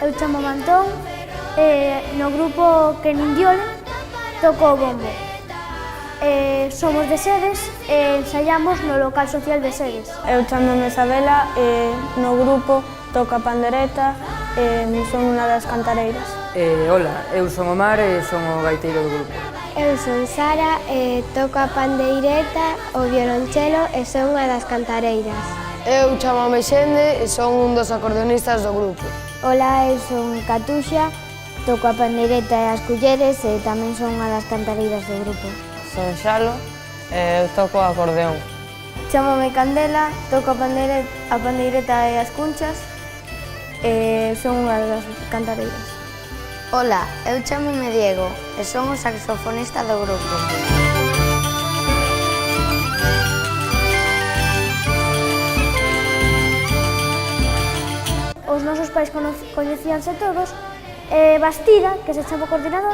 eu chamo Antón, no grupo que nin diole toco o bombo. Somos de Sedes e ensaiamos no local social de Sedes. Eu chamo-me Isabela e no grupo toco a pandereta e son unha das cantareiras. Ola, eu son Omar e son o gaiteiro do grupo. Eu son Sara e toco a pandeireta, o violonchelo e son unha das cantareiras. Eu chamome Xende e son un dos acordeonistas do grupo. Ola, eu son Catuxa, toco a pandeireta e as culleres e tamén son unha das cantareiras do grupo. Son Xalo e eu toco o acordeón. Chámome Candela, toco a pandeireta e as cunchas e son unha das cantareiras. Ola, eu chamome Diego e son o saxofonista do grupo. Os nosos pais coñecíanse todos e Bastida, que se chama o coordinador,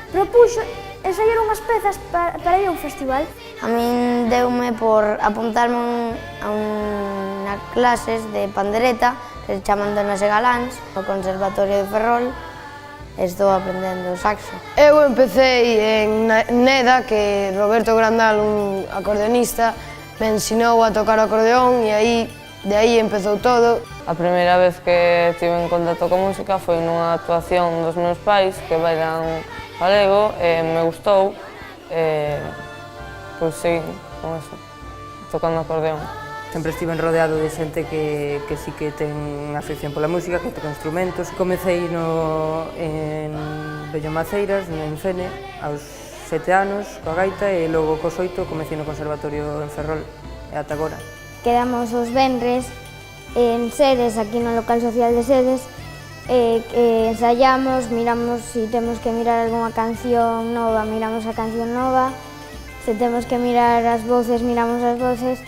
propuxo ensaiar unhas pezas para ir a un festival. A min deume por apuntarme a unhas clases de pandereta que se chaman Donas e Galáns no Conservatorio de Ferrol e estou aprendendo o saxo. Eu empecé en Neda, que Roberto Grandal, un acordeonista, me ensinou a tocar o acordeón e de aí empezou todo. A primeira vez que tive en contacto con música foi nunha actuación dos meus pais que bailan galego e me gustou e pois seguín con eso, tocando acordeón. Sempre estive rodeado de xente que sí que ten afección pola música, que toca instrumentos. Comecei en Bellomaceiras, en Fene, aos 7 anos, coa gaita, e logo cos 8 comecei no Conservatorio en Ferrol, e ata agora. Quedamos os venres en Sedes, aquí no local social de Sedes, ensaiamos, miramos se temos que mirar algunha canción nova, miramos a canción nova, se temos que mirar as voces, miramos as voces,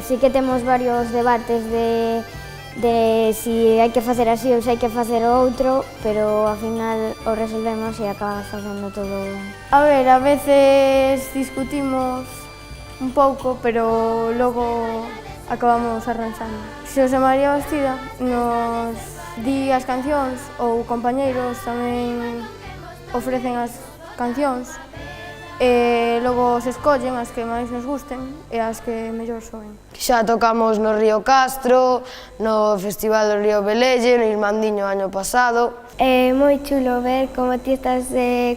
sí que temos varios debates de si hai que facer así ou se hai que facer o outro, pero ao final o resolvemos e acabamos facendo todo. A ver, a veces discutimos un pouco, pero logo acabamos arranxando. Xosé María Bastida nos di as cancións ou compañeiros tamén ofrecen as cancións e logo se escollen as que máis nos gusten e as que mellor soen. Xa tocamos no Río Castro, no Festival do Río Velelle, no Irmandiño ano pasado. É moi chulo ver como ti estás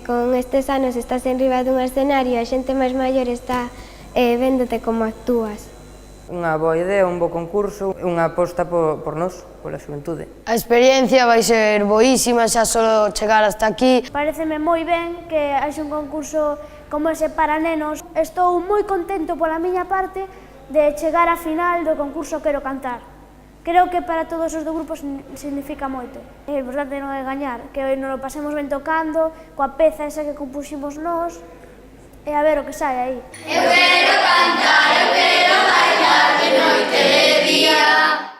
con estes anos, estás en riba dun escenario e a xente máis maior está véndote como actúas. Unha boa idea, un bo concurso, unha aposta por nós, pola xuventude. A experiencia vai ser boísima, xa só chegar hasta aquí. Pareceme moi ben que haxe un concurso como ese para nenos. Estou moi contento pola miña parte de chegar á final do concurso Quero Cantar. Creo que para todos os do grupo significa moito. É importante non é gañar, que nos lo pasemos ben tocando, coa peza esa que compuximos nós, e a ver o que sai aí. Eu quero cantar, eu quero bailar de noite e de día.